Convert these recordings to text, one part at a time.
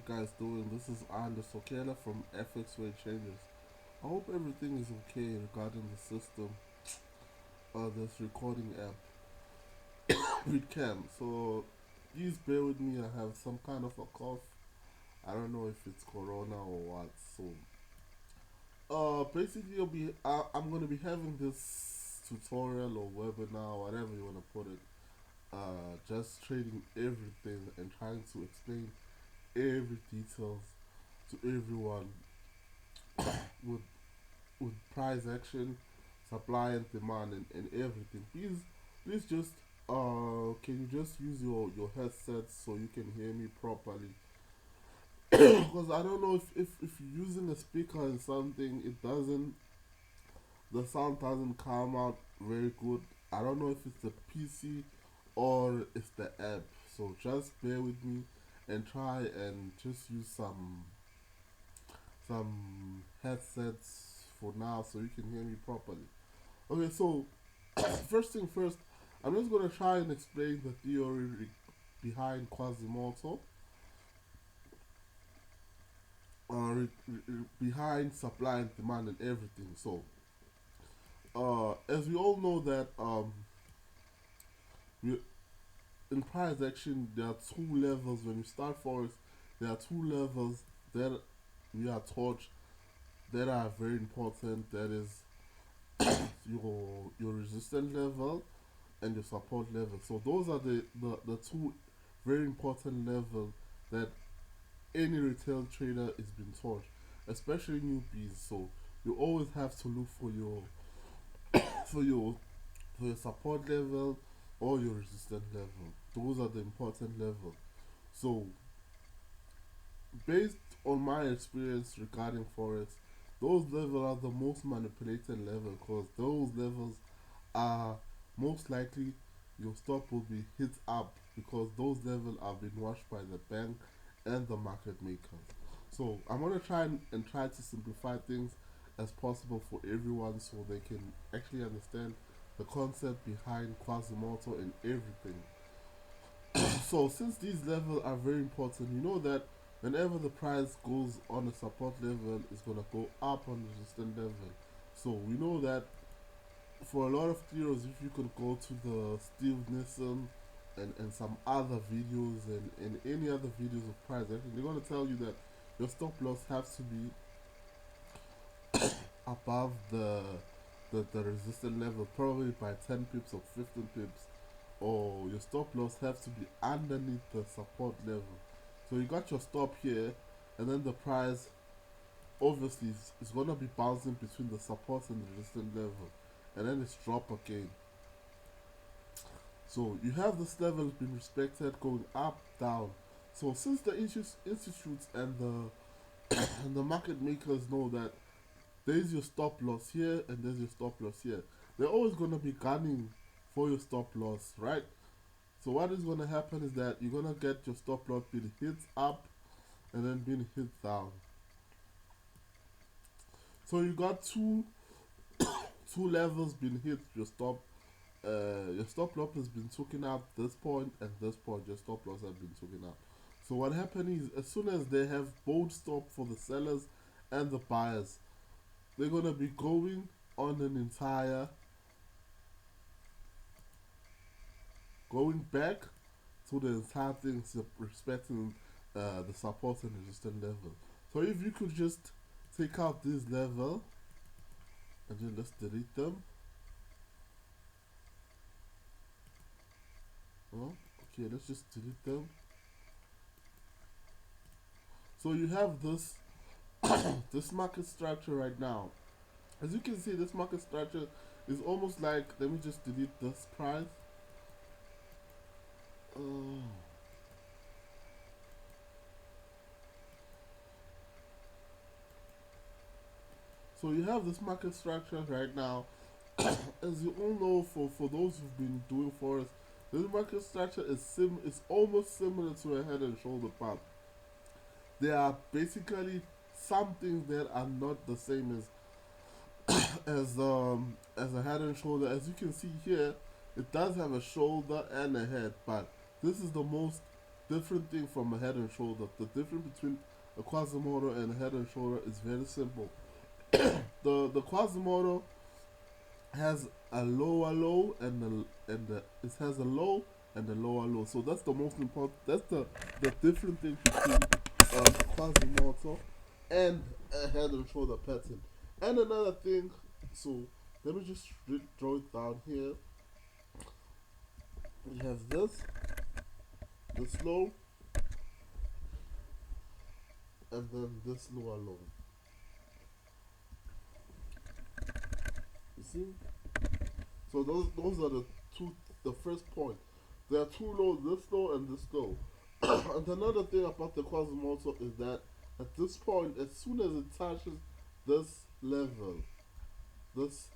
guys doing? This is Anders Okela from FX Way Changes. I hope everything is okay regarding the system this recording app with Cam. So please bear with me. I have some kind of a cough. I don't know if it's corona or what. So basically, I'm gonna be having this tutorial or webinar, whatever you wanna put it. Just trading everything and trying to explain every details to everyone with price action, supply and demand, and everything. Please just can you just use your headset so you can hear me properly? Because I don't know if you're using a speaker and something, the sound doesn't come out very good. I don't know if it's the PC or it's the app. So just bear with me and try and just use some headsets for now so you can hear me properly. Okay, so first thing first, I'm just gonna try and explain the theory behind Quasimodo, behind supply and demand and everything. So, as we all know that we, in price action there are two levels when you start forex. There are two levels that we are taught that are very important. That is your resistance level and your support level. So those are the two very important levels that any retail trader is being taught, especially newbies. So you always have to look for your for your for your support level or your resistance level. Those are the important levels. So based on my experience regarding forex, those levels are the most manipulated level because those levels are most likely your stop will be hit up because those levels have been watched by the bank and the market makers. So I'm gonna and try to simplify things as possible for everyone so they can actually understand the concept behind Quasimodo and everything. So since these levels are very important, you know that whenever the price goes on a support level, it's gonna go up on the resistance level. So we know that for a lot of theories, if you could go to the Steve Nissen and some other videos and any other videos of price action, they're gonna tell you that your stop loss has to be above the resistance level, probably by 10 pips or 15 pips, or your stop loss has to be underneath the support level. So you got your stop here, and then the price obviously is gonna be bouncing between the support and the resistance level, and then it's drop again. So you have this level being respected, going up, down. So since the institutes and the and the market makers know that there's your stop loss here and there's your stop loss here, they're always gonna be gunning for your stop loss, right? So what is gonna happen is that you're gonna get your stop loss being hit up and then being hit down. So you got two levels being hit. Your stop loss has been taken out this point and this point. Your stop loss has been taken out. So what happened is, as soon as they have both stop for the sellers and the buyers, they're gonna be going on an entire going back to the entire thing, respecting the support and resistance level. So if you could just take out this level and then let's delete them. Oh, okay, let's just delete them. So you have this this market structure right now. As you can see, this market structure is almost like, let me just delete this price. Oh. So you have this market structure right now. As you all know, for those who've been doing forex, this market structure is almost similar to a head and shoulder path. There are basically some things that are not the same as a head and shoulder. As you can see here, it does have a shoulder and a head, but this is the most different thing from a head and shoulder. The difference between a Quasimodo and a head and shoulder is very simple. The Quasimodo has a lower low and it has a low and a lower low. So that's the most important. That's the different thing between Quasimodo and a head and shoulder pattern. And another thing, so let me just draw it down here. We have this low, and then this lower low. You see? So those are the first point. There are two lows, this low and this low. And another thing about the Quasimodo is that at this point, as soon as it touches this level, this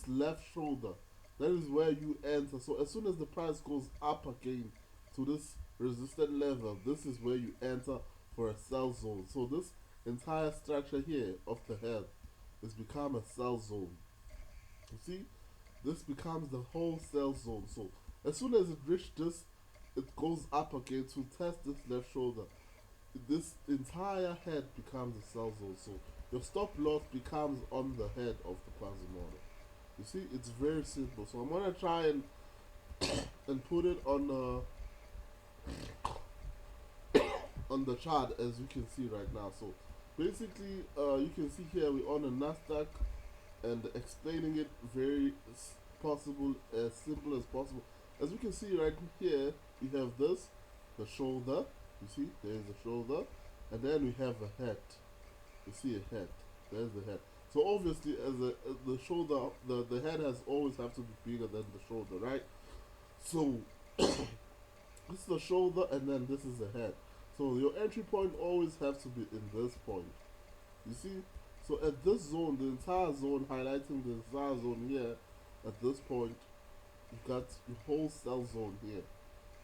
left shoulder, that is where you enter. So as soon as the price goes up again to this resistant level, this is where you enter for a sell zone. So this entire structure here of the head has become a sell zone. You see, this becomes the whole sell zone. So as soon as it reaches this, it goes up again to test this left shoulder. This entire head becomes a sell zone. So your stop loss becomes on the head of the Quasimodo. You see, it's very simple. So I'm gonna try and put it on the chart as you can see right now. So basically, you can see here we're on a Nasdaq and explaining it very possible, as simple as possible. As you can see right here, we have this, the shoulder. You see, there's a shoulder, and then we have a head. You see a head. There's the head. So obviously, as the shoulder, the head has always have to be bigger than the shoulder, right? So this is the shoulder, and then this is the head. So your entry point always has to be in this point. You see? So at this zone, the entire zone, highlighting the entire zone here, at this point, you got your whole sell zone here.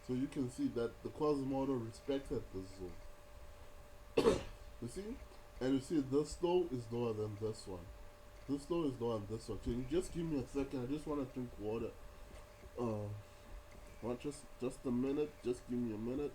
So you can see that the Quasimodo respected this zone. You see? And you see this low is lower than this one. This low is lower than this one. Can you just give me a second? I just want to drink water. Just a minute. Just give me a minute.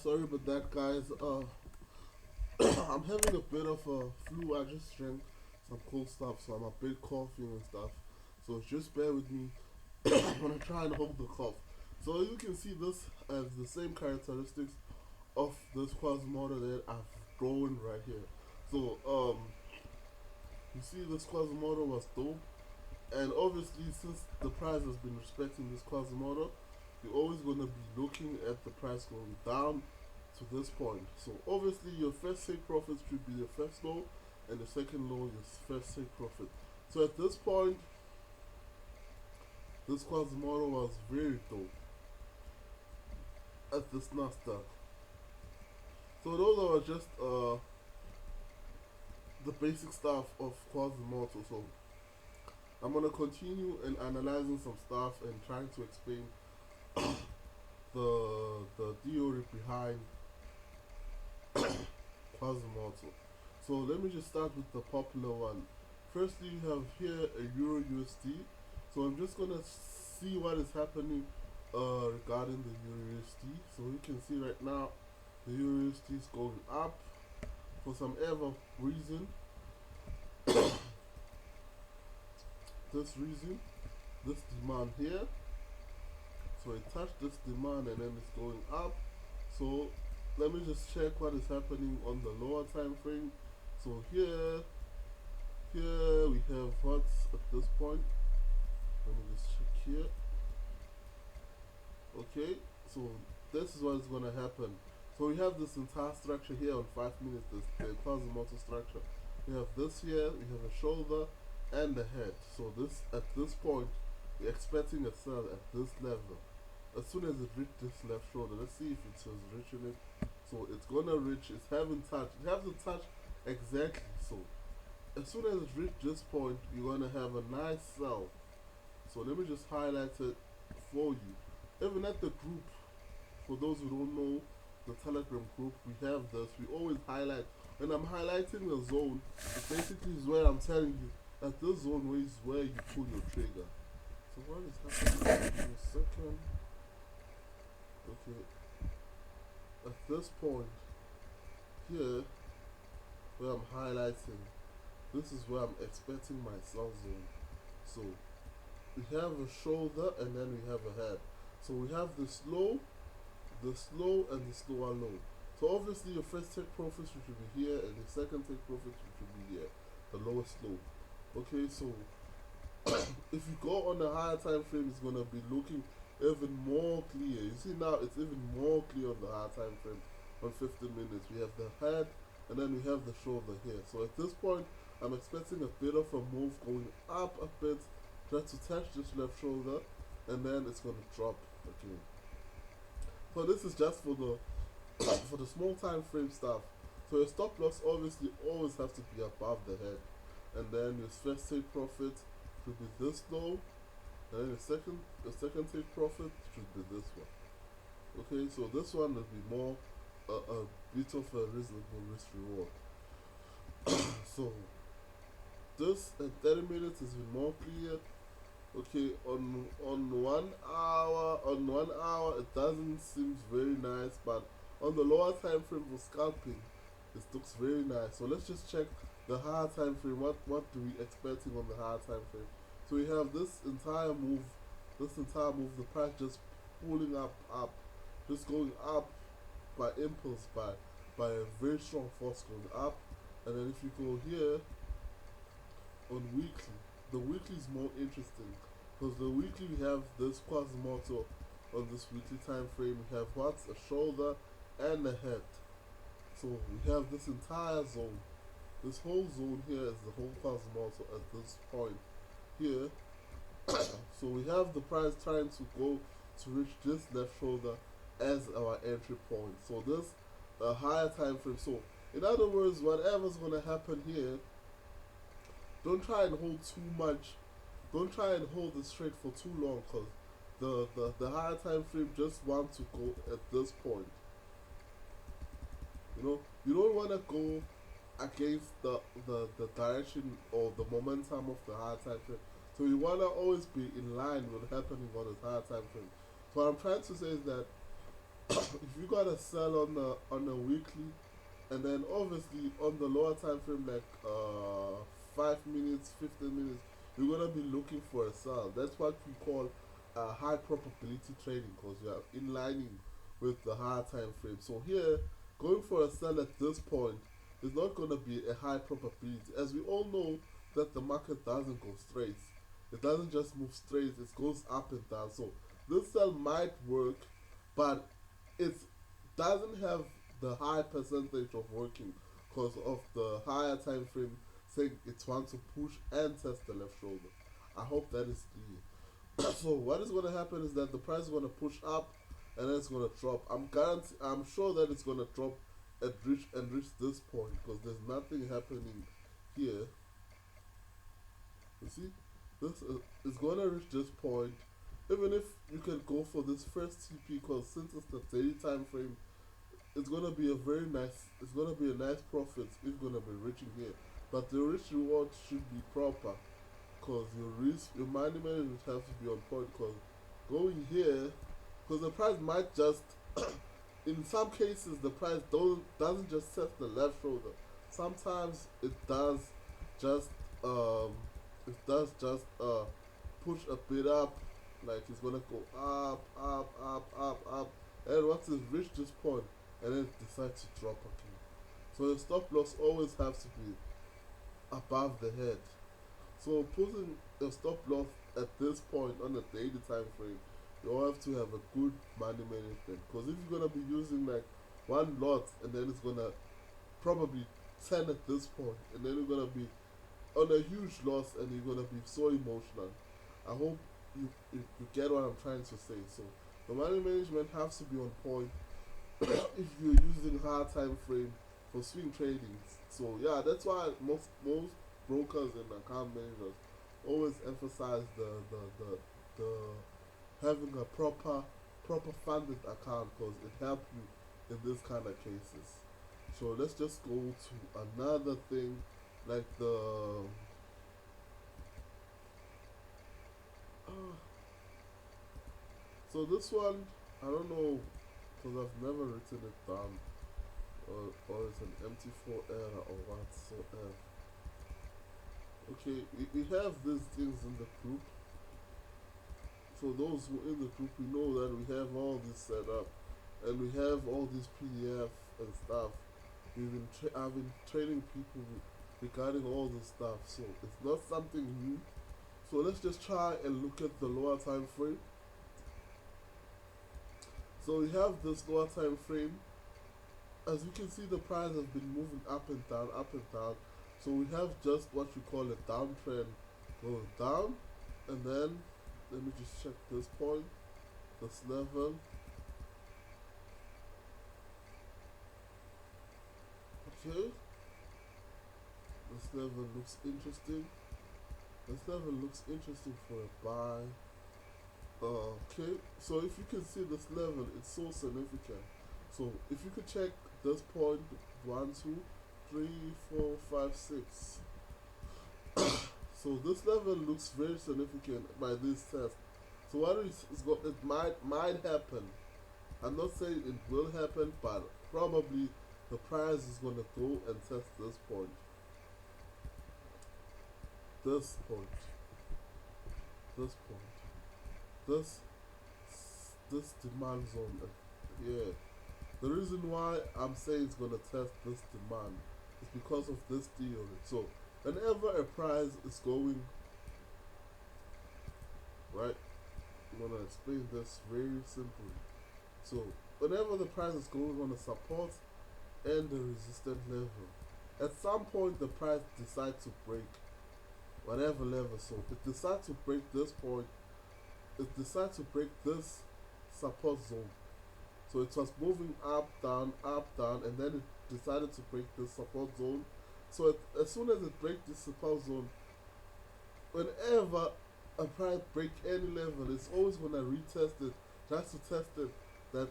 Sorry about that, guys. I'm having a bit of a flu. I just drank some cold stuff, so I'm a bit coughing and stuff. So just bear with me when I try and hold the cough. So as you can see, this has the same characteristics of this Quasimodo that I've drawn right here. So you see this Quasimodo was dope, and obviously since the price has been respecting this Quasimodo, you're always going to be looking at the price going down to this point. So obviously your first take profit should be your first low, and the second low your first take profit. So at this point, this Quasimodo was very dope at this Nasdaq. So those are just the basic stuff of Quasimodo. So I'm gonna continue and analyzing some stuff and trying to explain the theory behind Quasimodo. So let me just start with the popular one. Firstly, you have here a Euro USD. So I'm just gonna see what is happening regarding the Euro USD. So you can see right now the Euro USD is going up for some ever reason. This demand here. So it touched this demand and then it's going up. So let me just check what is happening on the lower time frame. So here we have what's at this point. Let me just check here. Okay, so this is what is gonna happen. So we have this entire structure here on 5 minutes, this the Quasimodo structure. We have this here, we have a shoulder and a head. So this at this point we're expecting a sell at this level. As soon as it reaches this left shoulder, let's see if it was reaching it. So it's gonna reach, it's having touch, it hasn't touched exactly. So as soon as it reaches this point, you're gonna have a nice sell. So let me just highlight it for you. Even at the group, for those who don't know the Telegram group, we have this. We always highlight. When I'm highlighting the zone, it basically is where I'm telling you that this zone is where you pull your trigger. So what is happening? Give me a second. Okay. At this point here, where I'm highlighting, this is where I'm expecting my sell zone. So we have a shoulder and then we have a head. So we have the slow, and the slower low. So obviously your first take profits which will be here and the second take profits which will be here, the lowest low. Okay, so if you go on the higher time frame, it's gonna be looking even more clear. You see now it's even more clear on the higher time frame. On 15 minutes we have the head and then we have the shoulder here. So at this point I'm expecting a bit of a move going up a bit, just to touch this left shoulder and then it's gonna drop again. So this is just for the for the small time frame stuff. So your stop loss obviously always have to be above the head, and then your first take profit should be this low, and then the second take profit should be this one. Okay, so this one will be more a bit of a reasonable risk reward. So this at 30 minutes is more clear. Okay, on 1 hour it doesn't seem very nice, but on the lower time frame for scalping it looks very nice. So let's just check the higher time frame. What do we expecting on the higher time frame? So we have this entire move, the price just pulling up, just going up by impulse, by a very strong force going up. And then if you go here on weekly, the weekly is more interesting because the weekly we have this Quasimodo on this weekly time frame. We have what's a shoulder and a head. So we have this entire zone. This whole zone here is the whole Quasimodo at this point here. So we have the price trying to go to reach this left shoulder as our entry point. So this a higher time frame. So in other words, whatever's gonna happen here, don't try and hold too much. Don't try and hold this trade for too long, because the higher time frame just want to go at this point. You don't want to go against the direction or the momentum of the higher time frame. So you want to always be in line with what's happening on the higher time frame. So what I'm trying to say is that if you gotta sell on the weekly, and then obviously on the lower time frame like 5 minutes, 15 minutes, you're gonna be looking for a sell. That's what we call high probability trading, because you are in lining with the higher time frame. So here, going for a sell at this point is not gonna be a high probability, as we all know that the market doesn't go straight. It doesn't just move straight; it goes up and down. So this sell might work, but it doesn't have the high percentage of working because of the higher time frame saying it wants to push and test the left shoulder. I hope that is clear. So what is going to happen is that the price is going to push up and then it's going to drop. I'm sure that it's going to drop and reach this point, because there's nothing happening here. You see, this is going to reach this point. Even if you can go for this first TP, because since it's the daily time frame, it's gonna be a nice profit if you're gonna be reaching here. But the risk reward should be proper, because your money management has to be on point. Because going here, because the price might just in some cases the price doesn't just set the left shoulder. Sometimes it does just push a bit up, like it's gonna go up, and once it's reached this point, and then it decides to drop again. So the stop loss always has to be above the head. So putting a stop loss at this point on the daily time frame, you all have to have a good money management. Because if you're gonna be using like one lot and then it's gonna probably 10 at this point, and then you're gonna be on a huge loss and you're gonna be so emotional. I hope you get what I'm trying to say. So the money management has to be on point if you're using hard time frame for swing trading. So yeah, that's why most brokers and account managers always emphasize the having a proper funded account because it helps you in this kind of cases. So let's just go to another thing like the uh, so this one I don't know because I've never written it down or it's an MT4 error or whatsoever. Okay, we have these things in the group. For those who in the group, we know that we have all this set up, and we have all this PDF and stuff. I've been training people regarding all this stuff, so it's not something new. So let's just try and look at the lower time frame. So we have this lower time frame. As you can see, the price has been moving up and down, up and down. So we have just what we call a downtrend going down, and then let me just check this point, this level. Okay, this level looks interesting. This level looks interesting for a buy. Okay, so if you can see this level, it's so significant. So if you could check this point, 1, 2, 3, 4, 5, 6. So this level looks very significant by this test. So what it might happen. I'm not saying it will happen, but probably the price is gonna go and test this point, this point, this point, this this demand zone. Yeah. The reason why I'm saying it's gonna test this demand is because of this theory. So whenever a price is going right, I'm gonna explain this very simply. So whenever the price is going on a support and the resistance level, at some point the price decides to break whatever level. So it decides to break this point, it decides to break this support zone. So it was moving up, down, and then it decided to break this support zone. So as soon as it breaks this support zone, whenever a price break any level, it's always gonna retest it just to test it that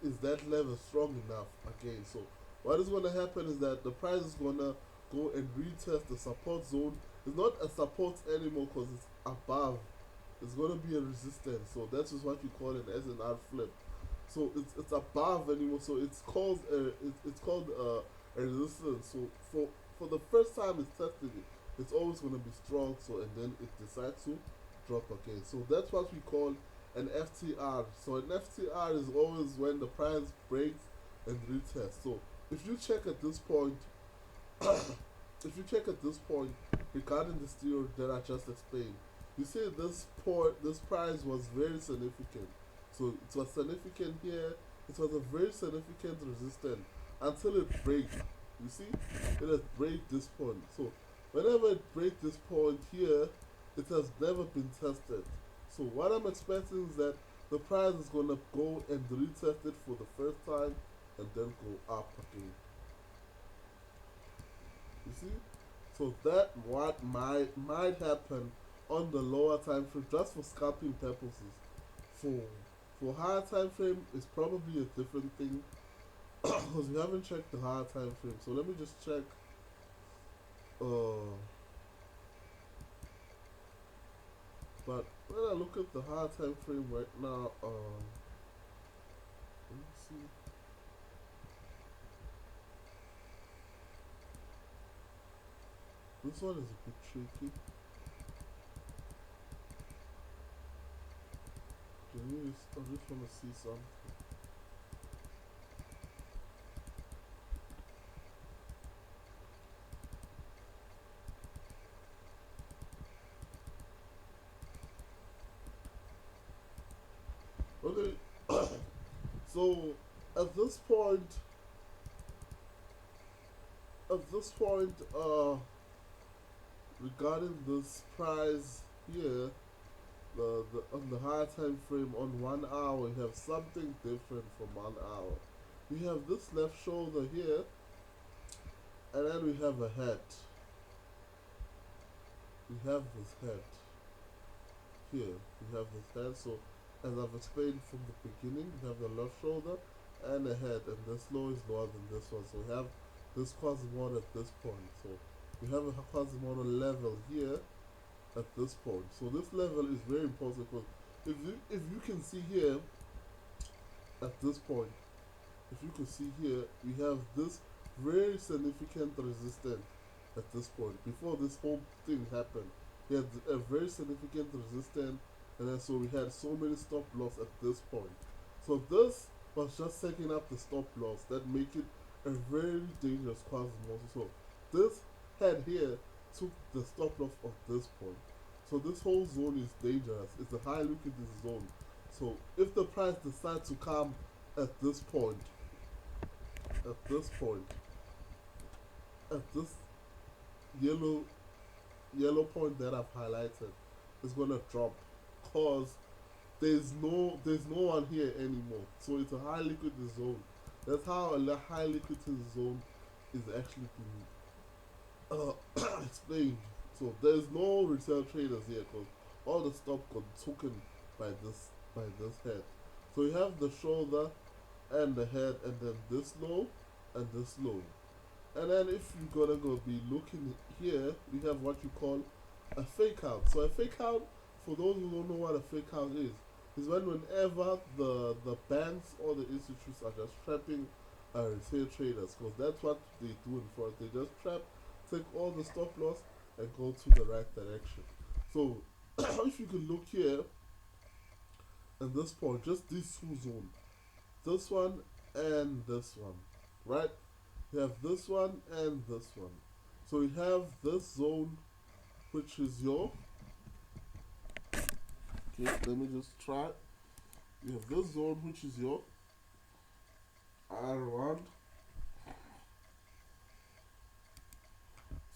is that level strong enough again. So what is gonna happen is that the price is gonna go and retest the support zone. It's not a support anymore because it's above. It's gonna be a resistance. So that is what we call an S&R flip. So it's above anymore. So it's called a resistance. So for the first time it's testing it, it's always gonna be strong. So and then it decides to drop again. So that's what we call an FTR. So an FTR is always when the price breaks and retests. So if you check at this point, if you check at this point regarding the theory that I just explained, you see this price was very significant. So it was significant here. It was a very significant resistance until it breaks. You see, it has break this point. So whenever it breaks this point here, it has never been tested. So what I'm expecting is that the price is gonna go and retest it for the first time and then go up again. You see? So that what might happen on the lower time frame just for scalping purposes. For higher time frame it's probably a different thing because we haven't checked the higher time frame. So let me just check uh but when I look at the higher time frame right now, let me see. This one is a bit tricky. I just want to see something. So at this point, at this point, regarding this price here, the on the higher time frame on 1 hour, we have something different from 1 hour. We have this left shoulder here, and then we have a head. We have this head here. We have this head. So as I've explained from the beginning, we have the left shoulder and a head, and this low is lower than this one. So we have this Quasimodo at this point. So we have a Quasimodo level here at this point. So this level is very important because if you can see here at this point, if you can see here, we have this very significant resistance at this point. Before this whole thing happened, we had a very significant resistance, and then so we had so many stop loss at this point. So this was just setting up the stop loss that make it a very dangerous Quasimodo. So this head here took the stop loss of this point. So this whole zone is dangerous. It's a high liquidity zone. So if the price decides to come at this point, at this point, at this yellow point that I've highlighted, is gonna drop cause there's no one here anymore. So it's a high liquidity zone. That's how a high liquidity zone is actually being explained. So there's no retail traders here because all the stock got taken by this head. So you have the shoulder and the head, and then this low and this low. And then if you're gonna go be looking here, we have what you call a fake out. So a fake out, for those who don't know what a fake out is whenever the banks or the institutes are just trapping retail traders, because that's what they do in front. They just trap, take all the stop loss, and go to the right direction. So if you can look here, at this point, just these two zones, this one and this one, right? We have this one and this one. So we have this zone, which is your, okay, let me just try. You have this zone, which is your R1.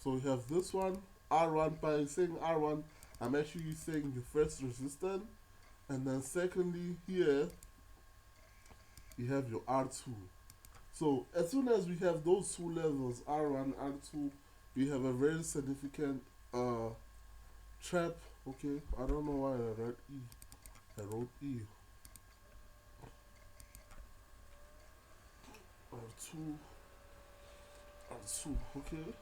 So we have this one, R1. By saying R1, I'm actually saying the first resistance, and then secondly here you have your R2. So as soon as we have those two levels, R1, R2, we have a very significant trap. Okay, I don't know why I wrote E. I wrote E. R2, R2. Okay.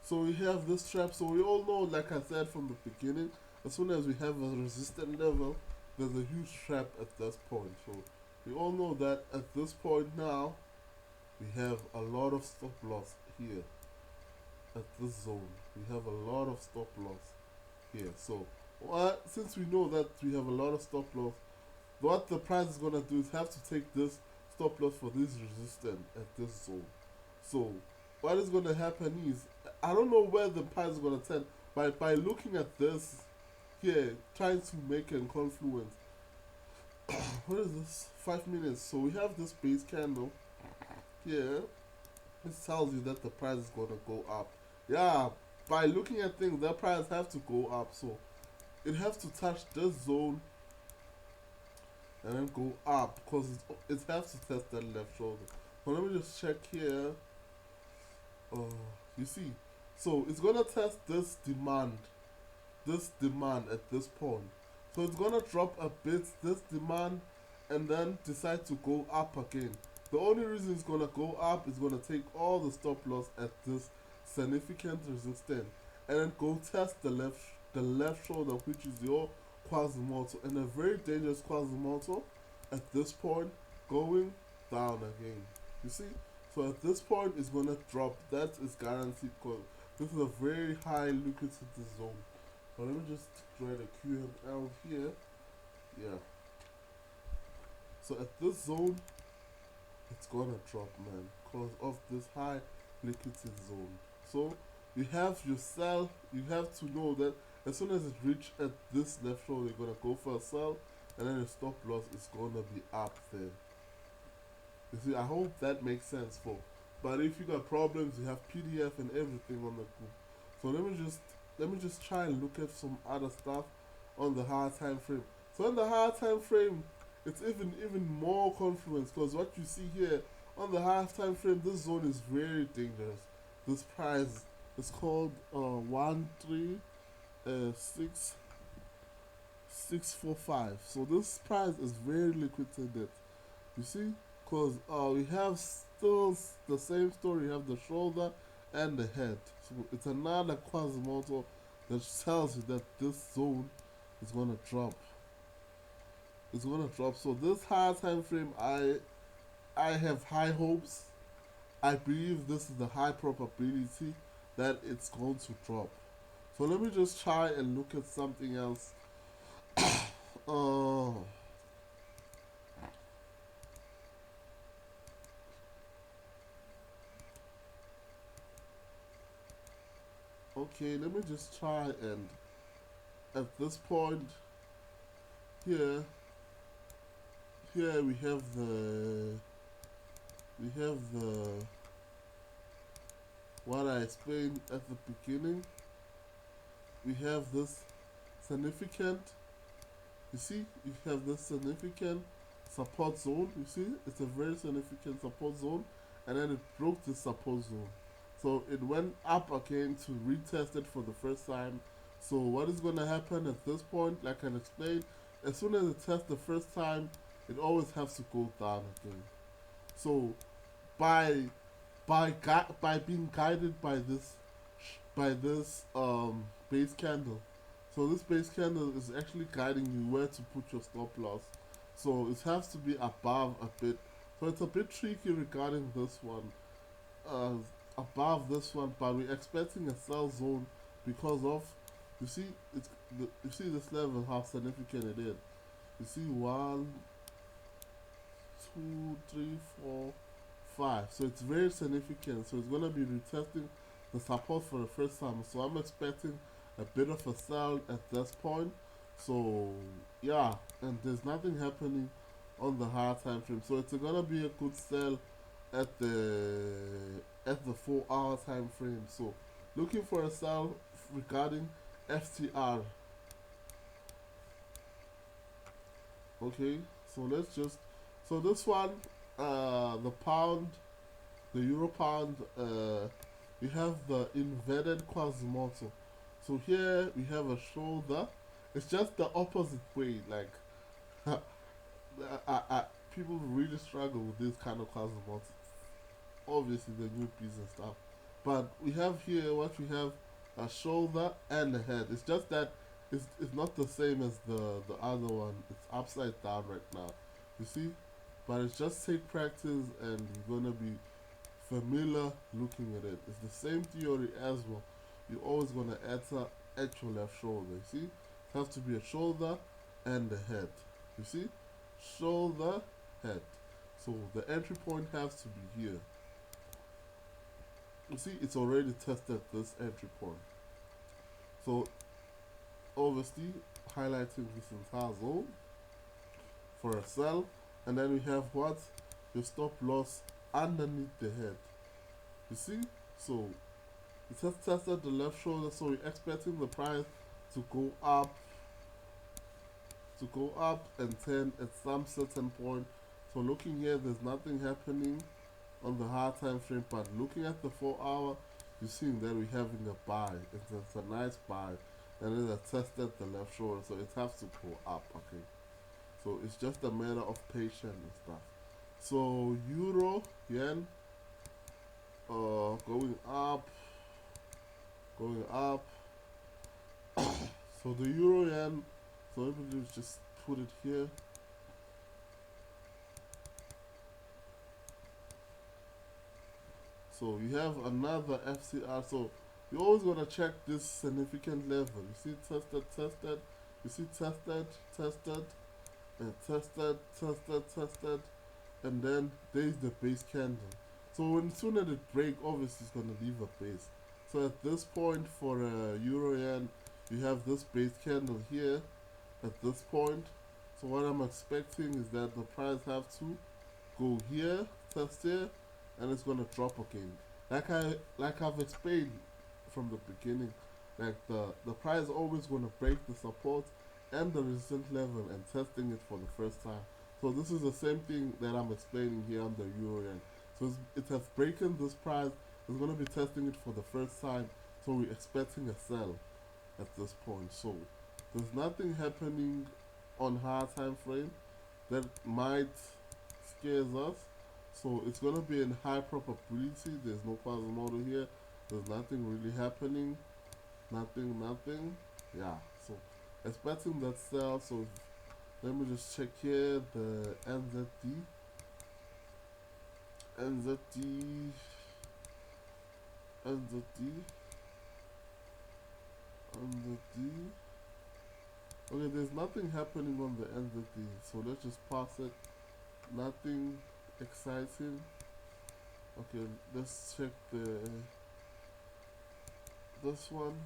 So we have this trap. So we all know, like I said from the beginning, as soon as we have a resistant level, there's a huge trap at this point. So we all know that at this point now, we have a lot of stop loss here at this zone. We have a lot of stop loss here. So since we know that we have a lot of stop loss, what the price is gonna do is have to take this stop loss for this resistance at this zone. So what is gonna happen is, I don't know where the price is gonna turn, but by looking at this here, trying to make a confluence. What is this? 5 minutes. So we have this base candle here. This tells you that the price is gonna go up. Yeah, by looking at things, the price have to go up. So it has to touch this zone and then go up, because it has to test that left shoulder. But let me just check here. You see, so it's gonna test this demand at this point. So it's gonna drop a bit this demand and then decide to go up again. The only reason it's gonna go up is gonna take all the stop loss at this significant resistance and then go test the left shoulder, which is your Quasimodo, and a very dangerous Quasimodo at this point, going down again. You see? So at this point it's gonna drop. That is guaranteed, because this is a very high liquidity zone. But let me just write a QML here. Yeah. So at this zone, it's gonna drop, man, because of this high liquidity zone. So you have your sell. You have to know that as soon as it reach at this left shoulder, you're gonna go for a sell, and then the stop loss is gonna be up there. You see, I hope that makes sense for. But if you got problems, you have PDF and everything on the group. So let me just try and look at some other stuff on the higher time frame. So on the higher time frame, it's even more confluence because what you see here on the higher time frame, this zone is very dangerous. This price is called 13645. So this price is very liquidated. You see, because we have still the same story. You have the shoulder and the head. So it's another Quasimodo that tells you that this zone is gonna drop. It's gonna drop. So this higher time frame, I have high hopes. I believe this is the high probability that it's going to drop. So let me just try and look at something else. Uh, okay, let me just try and at this point here, here we have the what I explained at the beginning. We have this significant. You see, you have this significant support zone. You see, it's a very significant support zone, and then it broke the support zone. So it went up again to retest it for the first time. So what is going to happen at this point, like I explained, as soon as it tests the first time, it always has to go down again. So by by being guided by this base candle, so this base candle is actually guiding you where to put your stop loss. So it has to be above a bit. So it's a bit tricky regarding this one. Uh, Above this one, but we're expecting a sell zone because of, you see you see this level how significant it is. You see 1, 2, 3, 4, 5. So it's very significant. So it's gonna be retesting the support for the first time. So I'm expecting a bit of a sell at this point. So yeah, and there's nothing happening on the higher time frame. So it's gonna be a good sell at the 4 hour time frame. So looking for a sell regarding FTR. Okay, so let's just, so this one, the pound, the euro pound, we have the inverted Quasimodo. So here we have a shoulder. It's just the opposite way. Like people really struggle with this kind of Quasimodo. Obviously the new piece and stuff. But we have here what we have, a shoulder and a head. It's just that it's not the same as the other one. It's upside down right now. You see? But it's just take practice and you're gonna be familiar looking at it. It's the same theory as well. You're always gonna enter actual left shoulder. You see? It has to be a shoulder and a head. You see? Shoulder, head. So the entry point has to be here. You see, it's already tested this entry point. So obviously highlighting this entire zone for a sell, and then we have what, your stop loss underneath the head. You see, so it has tested the left shoulder, so we're expecting the price to go up and turn at some certain point. So looking here, there's nothing happening on the high time frame, but looking at the 4 hour, you're seeing that we're having a buy. It's a nice buy, and then I tested the left shoulder, so it has to go up. Okay, so it's just a matter of patience and stuff. So euro yen, going up, going up. So the euro yen, so let me just put it here. So you have another FCR. So you always gonna check this significant level. You see tested. You see tested, and tested, and then there's the base candle. So when sooner it break, obviously it's gonna leave a base. So at this point for euro yen, you have this base candle here. At this point, So what I'm expecting is that the price have to go here, test here, and it's gonna drop again. I've explained from the beginning, like the price always gonna break the support and the resistance level and testing it for the first time. So this is the same thing that I'm explaining here on the euro yen. So it has broken this price. It's gonna be testing it for the first time. So we're expecting a sell at this point. So there's nothing happening on higher time frame that might scares us. So it's gonna be in high probability. There's no Quasimodo here. There's nothing really happening. Nothing. Yeah. So expecting that sell. So let me just check here the NZD, NZD, NZD. Okay, there's nothing happening on the NZD. So let's just pass it. Nothing exciting. Okay, let's check this one.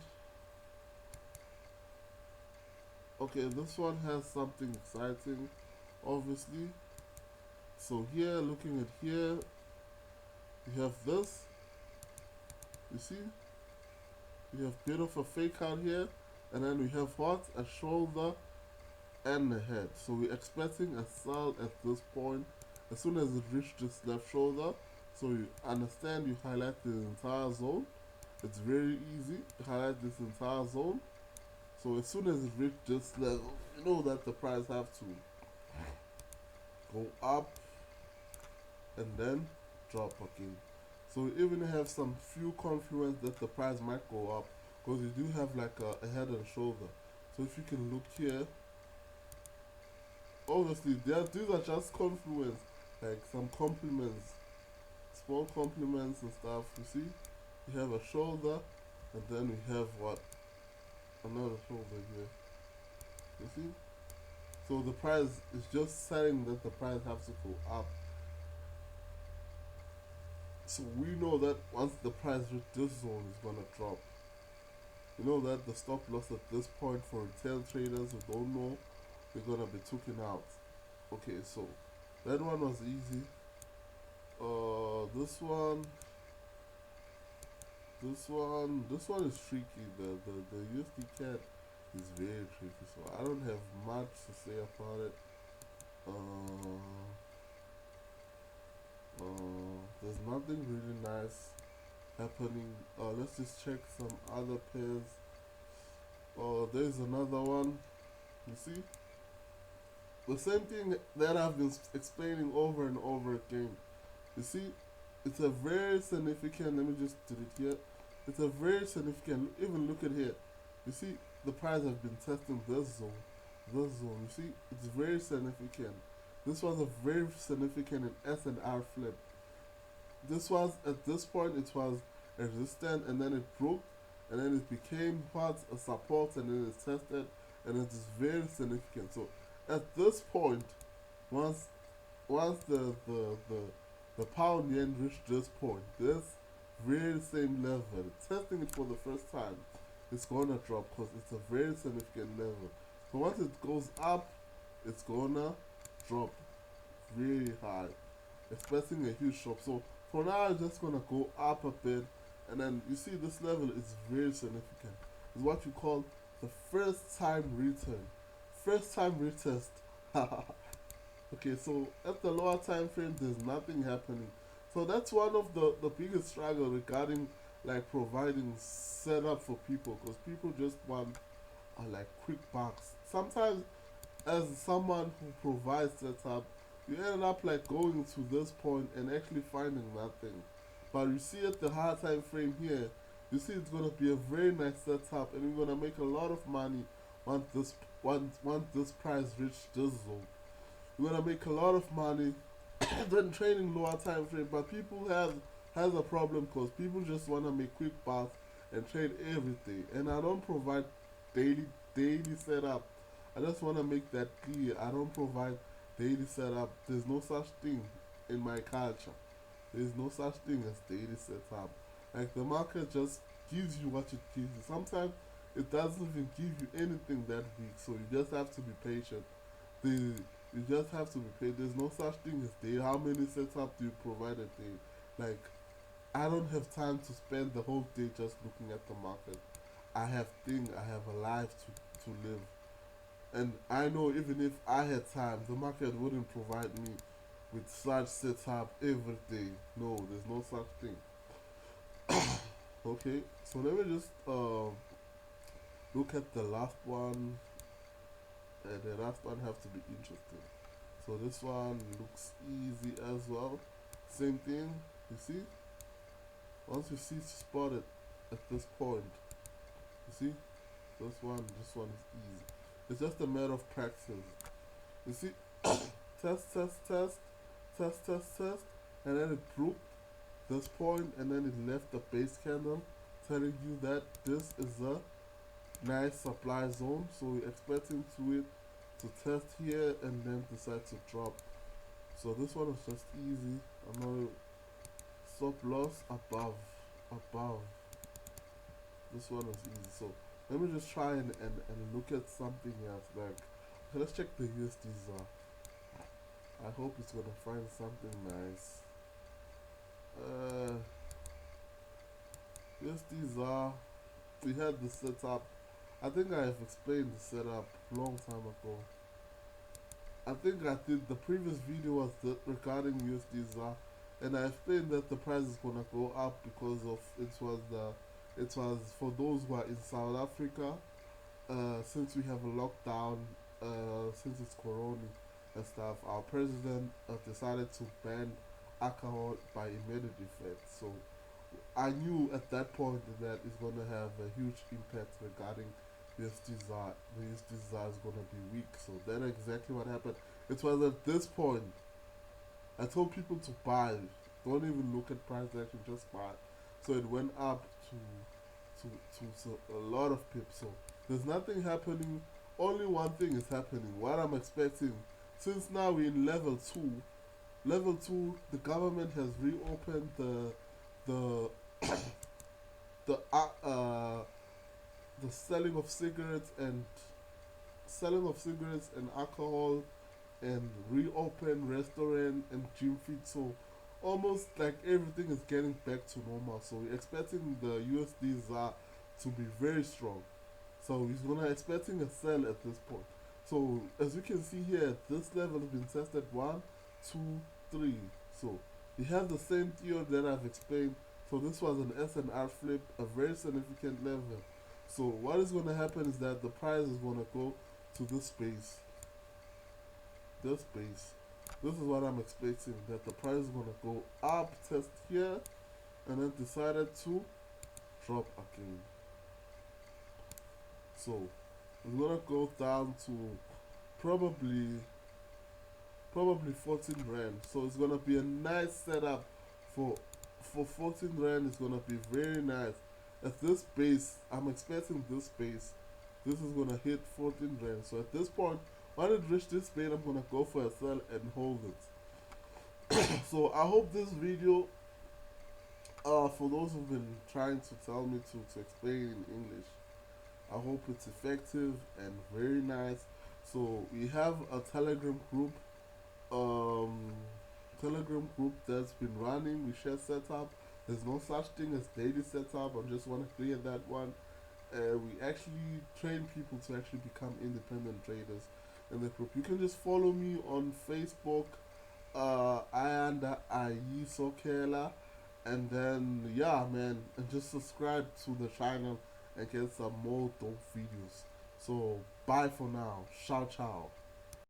Okay, this one has something exciting, obviously. So here, looking at here, you have this. You see, you have bit of a fake out here, and then we have what? A shoulder and a head. So we're expecting a sell at this point as soon as it reaches this left shoulder. So you understand, you highlight the entire zone. It's very easy. Highlight this entire zone. So as soon as it reaches this level, you know that the price have to go up and then drop again. So we even have some few confluence that the price might go up because you do have like a head and shoulder. So if you can look here, obviously these are just confluence, like some complements, small complements and stuff. You see, you have a shoulder, and then we have what? Another shoulder here. You see? So the price is just saying that the price has to go up. So we know that once the price reaches this zone, it's gonna drop. You know that the stop loss at this point for retail traders who don't know, they're gonna be taken out. Okay, so that one was easy. This one is tricky. The USD cat is very tricky. So I don't have much to say about it. There's nothing really nice happening. Let's just check some other pairs. There's another one. You see, the same thing that I've been explaining over and over again. You see, it's a very significant. Let me just do it here. It's a very significant. Even look at here. You see, the price has been testing this zone. This zone. You see, it's very significant. This was a very significant in S&R flip. This was at this point it was a resistance and then it broke and then it became what a support and then it's tested and it is very significant. So at this point, once the pound yen reached this point, this very same level, testing it for the first time, it's gonna drop because it's a very significant level. So once it goes up, it's gonna drop really high, expecting a huge drop. So for now, it's just gonna go up a bit, and then you see this level is very significant. It's what you call the first time return, first time retest. Okay, so at the lower time frame, there's nothing happening. So that's one of the biggest struggle regarding like providing setup for people, because people just want like quick bucks. Sometimes, as someone who provides setup, you end up like going to this point and actually finding nothing. But you see at the higher time frame here, you see it's gonna be a very nice setup, and you're gonna make a lot of money once this price reaches this zone. You're gonna make a lot of money than trading lower time frame. But people has a problem because people just wanna make quick bucks and trade everything. And I don't provide daily setup. I just wanna make that clear. I don't provide daily setup. There's no such thing in my culture. There's no such thing as daily setup. Like the market just gives you what it gives you. Sometimes it doesn't even give you anything that week, so you just have to be patient They, you just have to be paid. There's no such thing as day. How many setup do you provide a day? Like, I don't have time to spend the whole day just looking at the market. I have a life to live. And I know even if I had time, the market wouldn't provide me with such setup every day. No, there's no such thing. Okay, so let me just look at the last one. The last one have to be interesting. So this one looks easy as well. Same thing, you see? Once you see spot it at this point, you see? This one is easy. It's just a matter of practice. You see? Test, test, test, test, test, test, and then it broke this point, and then it left the base candle telling you that this is a nice supply zone. So we're expecting to it to test here and then decide to drop. So this one is just easy. Another stop loss above. This one is easy. So let me just try and look at something else. Like, okay, let's check the USDs. I hope it's gonna find something nice. USDs, we had the setup. I think I have explained the setup long time ago. I think I did the previous video was regarding USDs, and I explained that the price is gonna go up because of it was for those who are in South Africa. Since we have a lockdown, since it's Corona and stuff, our president decided to ban alcohol by immediate effect. So I knew at that point that it's gonna have a huge impact regarding USDZAR. The USDZAR is gonna be weak. So then exactly what happened. It was at this point I told people to buy. Don't even look at price action, just buy. So it went up to a lot of pips. So there's nothing happening. Only one thing is happening. What I'm expecting, since now we're in level 2. Level 2, the government has reopened the the the selling of cigarettes and alcohol, and reopen restaurant and gym feed. So almost like everything is getting back to normal. So we're expecting the USDs to be very strong. So we're gonna expecting a sell at this point. So as you can see here, this level has been tested 1, 2, 3. So we have the same theory that I've explained. So this was an SNR flip, a very significant level. So what is gonna happen is that the price is gonna go to this space. This space. This is what I'm expecting, that the price is gonna go up, test here, and then decided to drop again. So it's gonna go down to probably 14 rand. So it's gonna be a nice setup for 14 rand. It's gonna be very nice. At this base, I'm expecting this base. This is gonna hit 14 rand. So at this point, when it reaches this base, I'm gonna go for a sell and hold it. So I hope this video, for those who've been trying to tell me to explain in English, I hope it's effective and very nice. So we have a um, Telegram group that's been running. We share setup. There's no such thing as daily setup. I just want to clear that one. We actually train people to actually become independent traders in the group. You can just follow me on Facebook, Sokela, and then yeah, man, and just subscribe to the channel and get some more dope videos. So bye for now. Ciao ciao.